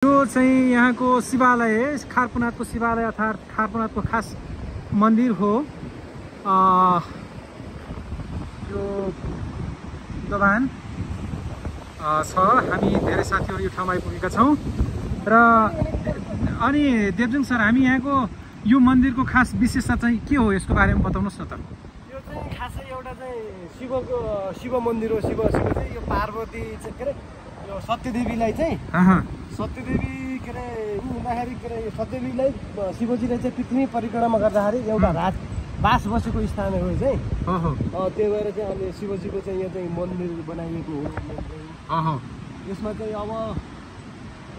यो चाहिँ यहाँको शिवालय खारपुनाथको शिवालय अर्थात् खारपुनाथको खास मन्दिर हो। यो दोभान छ। हामी धेरै साथीहरू यो ठाउँमा आइपुगेका छौँ र अनि देवजुङ सर, हामी यहाँको यो मन्दिरको खास विशेषता चाहिँ के हो, यसको बारेमा बताउनुहोस् न त। यो चाहिँ खासै एउटा चाहिँ शिव मन्दिर हो। शिव चाहिँ यो पार्वती चाहिँ के अरे यो सत्यदेवीलाई चाहिँ सत्यदेवी के अरे हुँदाखेरि के अरे सत्यदेवीलाई शिवजीले चाहिँ पृथ्वी परिक्रमा गर्दाखेरि एउटा रात बास बसेको स्थान हो चाहिँ। त्यही भएर चाहिँ अहिले शिवजीको चाहिँ यहाँ चाहिँ मन्दिर बनाइएको हो। यसमा चाहिँ अब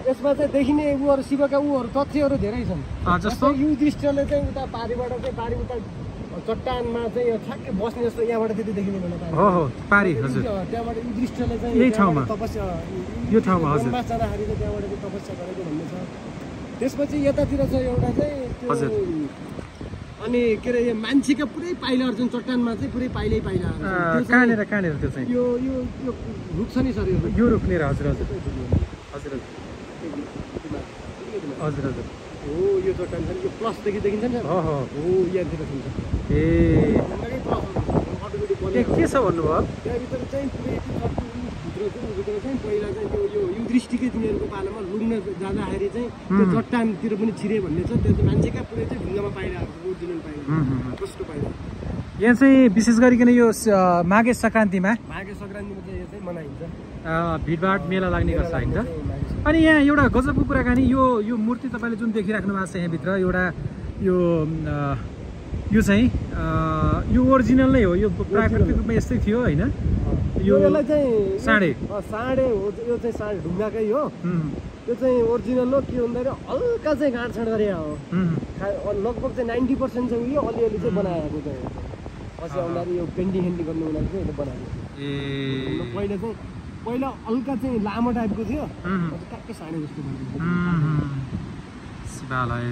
यसमा चाहिँ देखिने उहरू शिवका उहरू तथ्यहरू धेरै छन्। जस्तो युधिष्ठिरले चाहिँ उता पारीबाट चाहिँ पारी उता चट्टानमा चाहिँ यो ठ्याक्कै बस्ने जस्तो यहाँबाट त्यति देखिने पारी हजुर। त्यहाँबाट युधिष्ठिरले चाहिँ यही ठाउँमा तपस्या यो ठाउँमा हजुर वनवास जाँदाखेरि चाहिँ त्यहाँबाट चाहिँ तपस्या गरेको भन्ने छ। त्यसपछि यतातिर छ एउटा चाहिँ त्यो अनि के अरे यो मान्छेका पुरै पाइलाहरू चाहिँ चट्टानमा चाहिँ पुरै पाइलै पाइला कहाँनिर त्यो चाहिँ यो यो यो रुख छ नि सर, यो रुखनिर हजुर हजुर हजुर हजुर हजुर हो। यो चट्टान छ नि, यो प्लसदेखि देखिन्छ नि हो यहाँतिर छ। के छ भन्नुभयो? त्यहाँभित्र चाहिँ पुरै भित्र चाहिँ पहिला चाहिँ यो युधिष्ठिरकै तिनीहरूको पालामा लुग्न जाँदाखेरि चाहिँ त्यो चट्टानतिर पनि छिरे भन्ने छ। त्यो चाहिँ मान्छेका पुरै चाहिँ ढुङ्गामा पाइरहेको छ, ओरिजिनल पाइरहेको कस्तो पाइरहेको। यहाँ चाहिँ विशेष गरिकन यो माघे सङ्क्रान्तिमा चाहिँ यो चाहिँ मनाइन्छ। भिडभाड मेला लाग्ने गर्छ होइन। अनि यहाँ एउटा गजबको कुराकानी, यो मूर्ति तपाईँले जुन देखिराख्नु भएको छ यहाँभित्र एउटा यो चाहिँ यो ओरिजिनल नै हो, यो प्राकृतिक रूपमा यस्तै थियो होइन। यो यसलाई चाहिँ साँडे हो, यो चाहिँ साँडे ढुङ्गाकै हो। त्यो चाहिँ ओरिजिनल हो। के भन्दाखेरि हल्का चाहिँ गाँडछाँड गरे हो, लगभग चाहिँ 90% चाहिँ उयो अलिअलि चाहिँ बनाएको चाहिँ पछि आउँदाखेरि यो पेन्टिङ गर्नु लागि चाहिँ यसले बनाएको। पहिला हल्का चाहिँ लामो टाइपको थियो, ट्याक्कै साँडे जस्तो शिवालय।